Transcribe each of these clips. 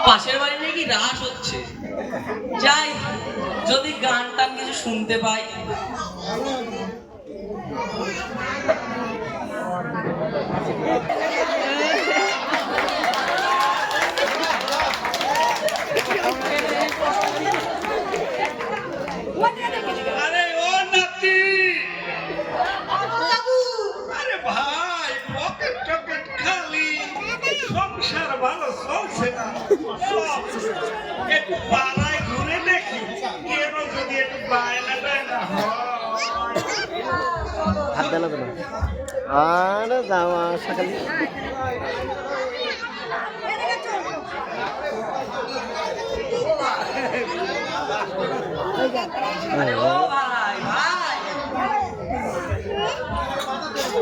পাশের বাড়ি নাকি রাস হচ্ছে, যাই যদি গান টান কিছু শুনতে পাই। আরে ও নাতি, আরে ভাই পকেট টকেট খালি, সংসার ভালো চলছে না। একটু পাড়ায় ঘুরে দেখি কেন যদি একটু বায়না টায়না হাত দেওয়া লাগবে না আর যাওয়া সকালে আরে ও ভাই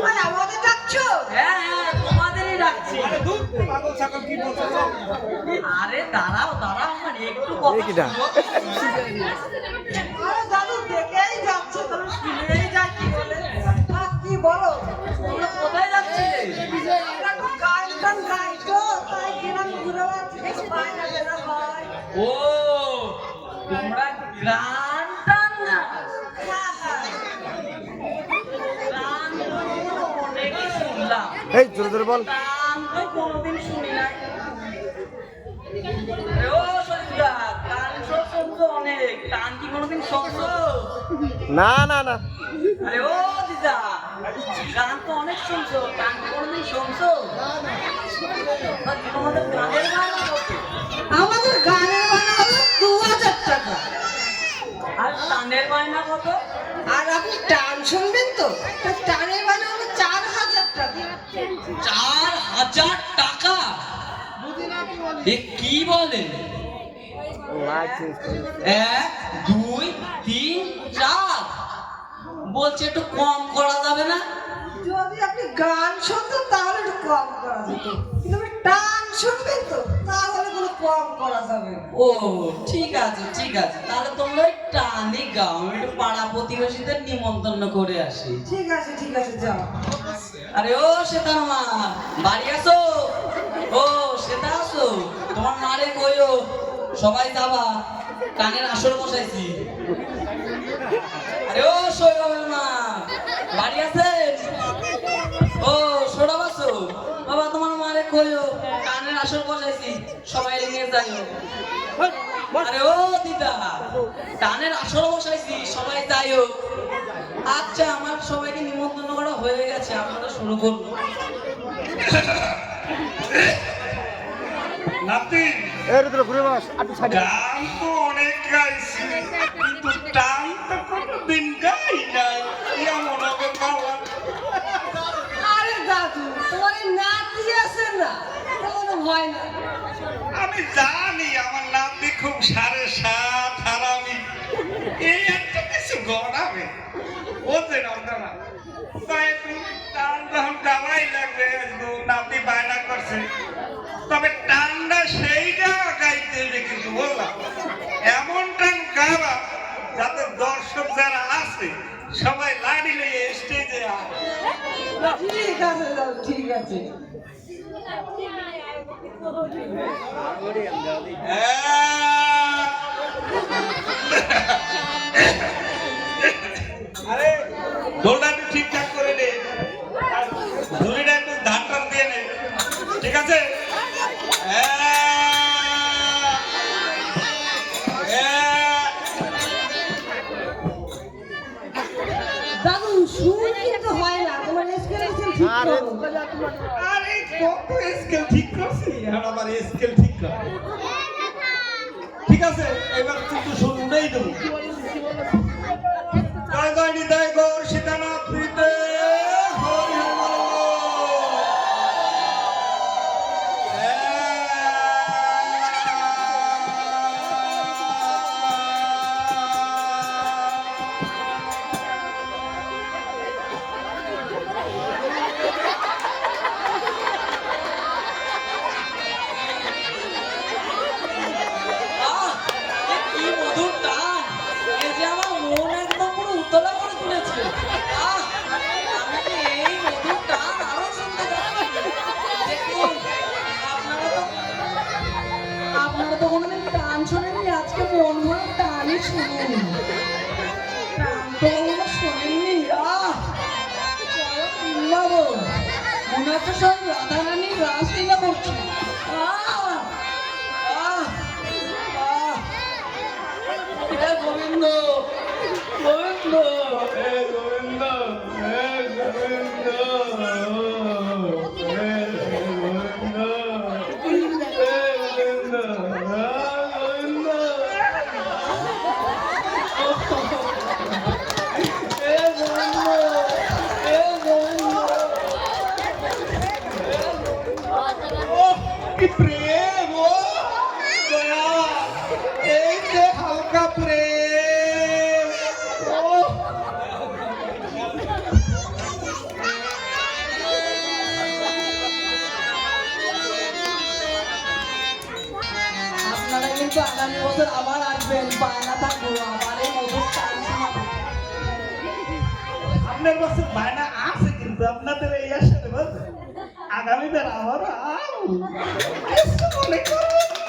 ভাই, আমাদের ডাকছো? হ্যাঁ হ্যাঁ তোমাদেরই ডাকছি। আরে দূর পাগল ছাগল কি বলছো? আরে দাঁড়াও দাঁড়াও, আমার একটু কথা কিটা? শোনো। আরে দাদু দেখেই যাচ্ছে, তুমি শুনেই যা কি বলে। কি বলো? তোমরা কোথায় যাচ্ছিলে? আমরা তো গান টান গাইছো, তাই গ্রাম ঘুরে বেড়াচ্ছি, বায়না বেরা হয়। ও তোমরা গান টান না? হ্যাঁ, হ্যাঁ। গান তো অনেকই শুনলাম, এই জোরে জোরে বল। গান তো কোনোদিন শুনি নাই। আরে ও সরিদা, গান সব শুনছো অনেক, গান কি কোনোদিন শুনছো? না না না আরে ও দিদা, গান তো অনেক শুনছো, গান কি কোনোদিন শুনছো? তোমাদের গানের বায়না কত? আমাদের গানের বায়না হলো 2000 টাকা। আর টানের বায়না কত? আর আপনি টান শুনবেন তো? তা টানের বায়না হলো 4000 টাকা। 4000 টাকা? এ কি বলে? লাইট চেঞ্জ করে 1 2 3 4, বলছে একটু কম করা যাবে না? যদি আপনি গান শুনতেন তাহলে একটু কম করা যেত, কিন্তু আপনি টান শুনবেন তো তাহলে কোনো কম করা যাবে না। ও ঠিক আছে ঠিক আছে, তাহলে তোমরা ওই টানে গাও, আমি একটু পাড়া প্রতিবেশীদের নিমন্ত্রণ করে আসি। ঠিক আছে যাও। আরে ও শ্বেতা মা, বাড়ি আসো। ও শ্বেতা আসো, তোমার মারে কইও সবাই যাবা, কানের আসর বসাইছি। আরে ও সৌরভের মা, বাড়ি আছেন? ও সৌরভ আসো, বাবা তোমার মারে কইও কানের আসর বসাইছি, সবাই নিয়ে যাইও। আরে ও দিদা, কানের আসর বসাইছি, সবাই যাইও। আচ্ছা, আমার সবাইকে নিমন্ত্রণ করা হয়ে গেছে, আপনারা শুরু করুন। নাতি, এর ভিতরে ঘুরে বাস একটু ছাড়ি গান তো অনেক গাইছি, কিন্তু টান তো কোনোদিন গাই নাই। এমন হবে বাবা। আরে দাদু, তোমার এই নাতি আছে না, কোনো ভয় না। আমি জানি আমার নাতি খুব সাড়ে সাত হারামি, এই একটা কিছু গড়াবে, বোঝেন আপনারা? তাই তুমি টান যখন গাওয়াই লাগবে, নাতি বায়না করছে, তবে টানটা সেইটা গাইতে হবে, কিন্তু বললাম এমন টান গাওয়া যাতে দর্শক যারা আছে সবাই লাড়ি লইয়ে স্টেজে আয়। ঠিক আছে দাদু, ঠিক আছে। আরে দোলটা একটু ঠিকঠাক করে নে, আর ঝুলিটা একটু ধান টান দিয়ে নে, ঠিক আছে? দাদু সুর কিন্তু হয় না, তোমার স্কেল ঠিক আরে করো। আরে কত স্কেল ঠিক করছি, আর আবার স্কেল ঠিক কর। ঠিক আছে, এবার কিন্তু শুনতেই দেবো। জয় জয় নিতাই গৌর সীতানাথ প্রীতে হরি হরি বল। আহ, এ কি মধুর টান! এ যে আমার মন একদম পুরো উতলা করে তুলেছে। আহ আপনারা তো কোনোদিন টান শোনেননি, আজকে মন ভরে টানই শুনুন। টান তো কখনো শোনেননি। মনে হচ্ছে সব রাধারানী রাসলীলা করছে। গোবিন্দ গোবিন্দ হে গোবিন্দ হে গোবিন্দ হে গোবিন্দ হে গোবিন্দ কি প্রেম ও দয়া, এই যে হালকা প্রেম ও আপনারা কিন্তু আগামী বছর আবার আসবেন, বায়না থাকবো আবার এই মধুর টান শোনাবো। আপনার কাছে বায়না আছে, কিন্তু আপনাদের এই আসলে আগামীবার আবার মনে করবেন